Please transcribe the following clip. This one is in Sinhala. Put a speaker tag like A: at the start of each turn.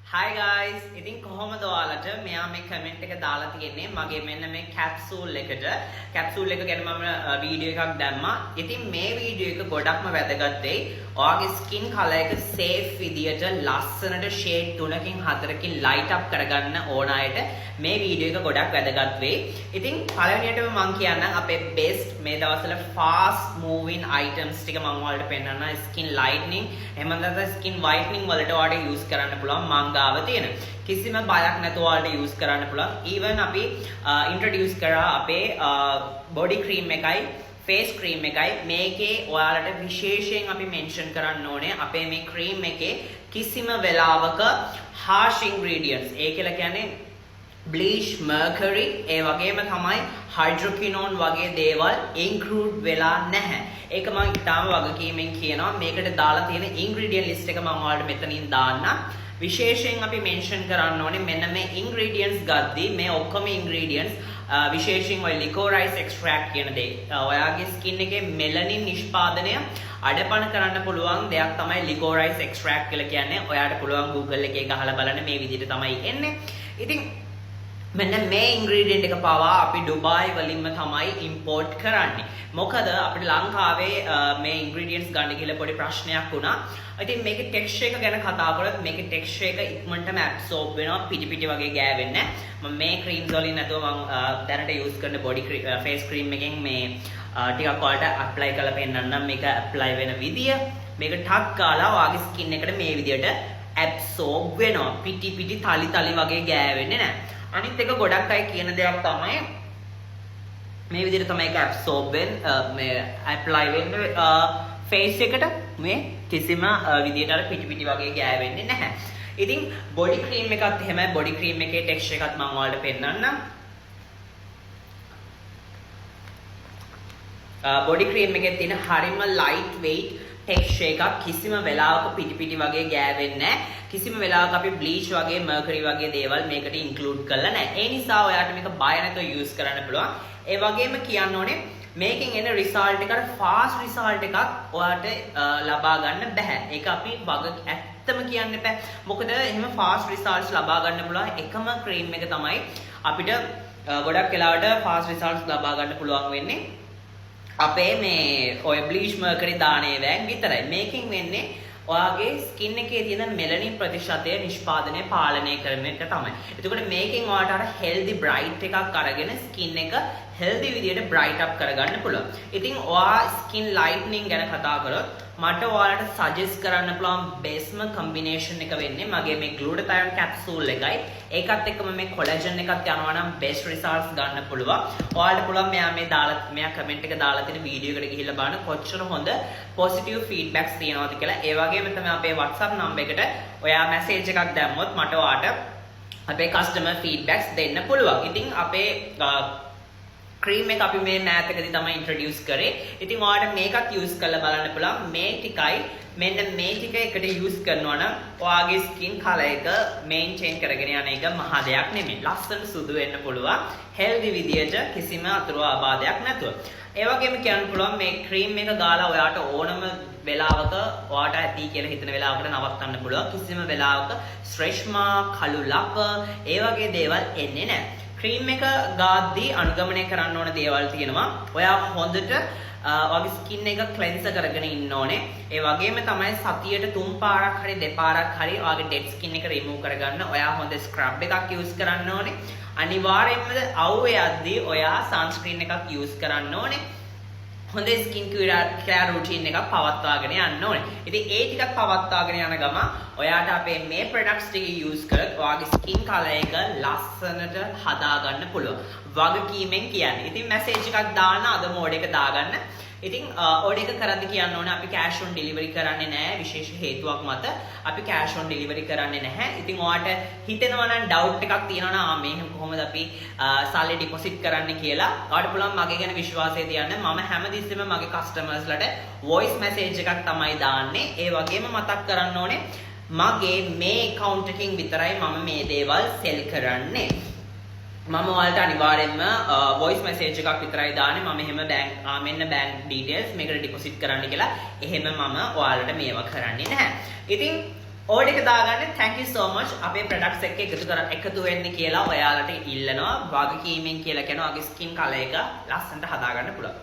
A: Hi guys, ඉතින් කොහොමද ඔයාලට මෙයා මේ කමෙන්ට් එක දාලා තියෙන්නේ මගේ මෙන්න මේ කැප්සූල් එකට. කැප්සූල් එක ගැන මම වීඩියෝ එකක් දැම්මා. ඉතින් මේ වීඩියෝ එක ගොඩක්ම වැදගත් වෙයි. ඔයාගේ ස්කින් කලර් එක සේෆ් විදියට ලස්සනට ෂේඩ් 3කින් 4කින් ලයිට් අප් කරගන්න ඕන අයට මේ වීඩියෝ එක ගොඩක් වැදගත් වෙයි. ඉතින් පළවෙනියටම මම කියන්නම් අපේ බෙස්ට් මේ දවස්වල fast moving items ටික මම ඔයාලට පෙන්නන්න skin lightening එහෙම නැත්නම් skin whitening වලට ඔයාලට use කරන්න පුළුවන් මං ගාව තියෙන. කිසිම බයක් නැතුව ඔයාලට use කරන්න පුළුවන්. even අපි introduce කරා අපේ body cream එකයි face cream එකයි මේකේ ඔයාලට විශේෂයෙන් අපි mention කරන්න ඕනේ අපේ මේ cream එකේ කිසිම වෙලාවක harsh ingredients ඒ කියලා කියන්නේ bleach mercury ඒ වගේම තමයි hydroquinone වගේ දේවල් include වෙලා නැහැ. ඒක මම ඊටාම වගකීමෙන් කියනවා. මේකට දාලා තියෙන ingredient list එක මම ඔයාලට මෙතනින් දාන්නම්. විශේෂයෙන් අපි mention කරන්න ඕනේ මෙන්න මේ ingredients ගද්දී මේ ඔක්කොම ingredients විශේෂයෙන් ඔය licorice extract කියන දේ ඔයාගේ skin එකේ melanin නිෂ්පාදනය අඩපණ කරන්න පුළුවන් දෙයක් තමයි licorice extract කියලා කියන්නේ. ඔයාට පුළුවන් Google එකේ ගහලා බලන්න මේ විදිහට තමයි එන්නේ. ඉතින් මෙන්න මේ ingredient එක පවා අපි ඩුබායි වලින්ම තමයි import කරන්නේ. මොකද අපිට ලංකාවේ මේ ingredients ගන්න ගිහලා පොඩි ප්‍රශ්නයක් වුණා. ඉතින් මේකේ texture එක ගැන කතා කරොත් මේකේ texture එක ඉක්මනටම absorb වෙනවා. පිටි පිටි වගේ ගෑවෙන්නේ නැහැ. මම මේ creams වලින් නැතුව මම දැනට use කරන body face cream එකෙන් මේ ටිකක් ඔයාලට apply කරලා පෙන්නන්නම් මේක apply වෙන විදිය. මේක ටක් ගාලා ඔයාගේ skin එකට මේ විදියට absorb වෙනවා. පිටි පිටි තලි තලි වගේ ගෑවෙන්නේ නැහැ. අනිත් එක ගොඩක් අය කියන දෙයක් තමයි මේ විදිහට තමයි ඒක absorb මේ apply වෙන්නේ face එකට මේ කිසිම විදිහට අර පිටි පිටි වගේ ගෑවෙන්නේ නැහැ. ඉතින් body cream එකත් එහෙමයි. body cream එකේ texture එකත් මම ඔයාලට පෙන්නන්නම්. body cream එකේ තියෙන හරිම light weight texture එකක්. කිසිම වෙලාවක පිටි පිටි වගේ ගෑවෙන්නේ නැහැ. කිසිම වෙලාවක අපි bleach වගේ mercury වගේ දේවල් මේකට include කරලා නැහැ. ඒ නිසා ඔයාලට මේක බය නැතුව use කරන්න පුළුවන්. ඒ වගේම කියන්න ඕනේ මේකෙන් එන result එකට fast result එකක් ඔයාලට ලබා ගන්න බෑ. ඒක අපි ඇත්තම කියන්න බෑ. මොකද එහෙම fast results ලබා ගන්න පුළුවන් එකම cream එක තමයි අපිට ගොඩක් වෙලාවට fast results ලබා ගන්න පුළුවන් වෙන්නේ අපේ මේ ඔය bleach mercury දාන ඒවායින් විතරයි. මේකෙන් වෙන්නේ ඔයාගේ ස්කින් එකේ තියෙන මෙලනින් ප්‍රතිශතය නිෂ්පාදනය පාලනය කරන එක තමයි. එතකොට මේකෙන් ඔයාලට අර healthy bright එකක් අරගෙන ස්කින් එක healthy විදියට bright up කරගන්න පුළුවන්. ඉතින් ඔයා skin lightening ගැන කතා කරොත් මට ඔයාලට suggest කරන්න පුළුවන් bestම combination එක වෙන්නේ මගේ මේ glutathione capsule එකයි. ඒකත් එක්කම මේ collagen එකත් යනවා නම් best results ගන්න පුළුවන්. ඔයාලට පුළුවන් මෙයා comment එක දාලා තියෙන වීඩියෝ එකට ගිහිල්ලා බලන්න කොච්චර හොඳ positive feedbacks තියෙනවද කියලා. ඒ වගේම තමයි අපේ WhatsApp number එකට ඔයා message එකක් දැම්මොත් මට ඔයාට අපේ customer feedbacks දෙන්න පුළුවන්. ඉතින් අපේ cream එක අපි මේ මෑතකදී තමයි introduce කරේ. ඉතින් ඔයාලට මේකත් use කරලා බලන්න පුළුවන්. මේ ටිකයි මෙන්න මේ ටික එකට use කරනවා නම් ඔයාගේ skin color එක maintain කරගෙන යන එක මහා දෙයක් නෙමෙයි. ලස්සන සුදු වෙන්න පුළුවන්. healthy විදියට කිසිම අතුරු ආබාධයක් නැතුව. ඒ වගේම කියන්න පුළුවන් මේ cream එක ගාලා ඔයාට ඕනම වෙලාවක ඔයාට ඇති කියලා හිතන වෙලාවකට නවත්තන්න පුළුවන්. කිසිම වෙලාවක stretch mark, කළු ලප ඒ වගේ දේවල් එන්නේ නැහැ. ක්‍රීම් එක ගාද්දී අනුගමනය කරන්න ඕන දේවල් තියෙනවා. ඔයා හොඳට ඔයාගේ ස්කින් එක ක්ලෙන්සර් කරගෙන ඉන්න ඕනේ. ඒ වගේම තමයි සතියට 3 පාරක් හරි 2 පාරක් හරි ඔයාගේ ඩෙඩ් ස්කින් එක රිමූව් කරගන්න ඔයා හොඳ ස්ක්‍රබ් එකක් යූස් කරන්න ඕනේ. අනිවාර්යයෙන්ම අවුවේ යද්දී ඔයා සන්ස්ක්‍රීන් එකක් යූස් කරන්න ඕනේ. හොඳ ස්කින් කෙයාර් රූටින් එකක් පවත්වාගෙන යන්න ඕනේ. ඉතින් ඒ ටිකක් පවත්වාගෙන යන ගම ඔයාට අපේ මේ ප්‍රොඩක්ට්ස් ටික යූස් කරලා ඔයාගේ ස්කින් කලර් එක ලස්සනට හදාගන්න පුළුවන්. වගකීමෙන් කියන්නේ. ඉතින් මැසේජ් එකක් දාන්න අද මෝඩ් එක දාගන්න. ඉතින් ඕඩර් එක කරද්දී කියන්න ඕනේ අපි cash on delivery කරන්නේ නැහැ. විශේෂ හේතුවක් මත අපි cash on delivery කරන්නේ නැහැ. ඉතින් ඔයාට හිතෙනවා නම් doubt එකක් තියෙනවා නම් මේ කොහොමද අපි සල්ලි deposit කරන්නේ කියලා ඔයාට පුළුවන් මගේ ගැන විශ්වාසය තියන්න. මම හැමතිස්සෙම මගේ customers ලට voice message එකක් තමයි දාන්නේ. ඒ වගේම මතක් කරන්න ඕනේ මගේ මේ account එකකින් විතරයි මම මේ දේවල් sell කරන්නේ. මම ඔයාලට අනිවාර්යෙන්ම voice message එකක් විතරයි දාන්නේ. මම එහෙම මෙන්න bank details මේකට deposit කරන්න කියලා එහෙම මම ඔයාලට මේවා කරන්නේ නැහැ. ඉතින් ඕඩර් එක දාගන්න thank you so much අපේ products එක්ක එකතු වෙන්න කියලා ඔයාලට ඉල්ලනවා. වගකීමෙන් කියලා කියනවා ඔයාගේ skin color එක ලස්සනට හදාගන්න පුළුවන්.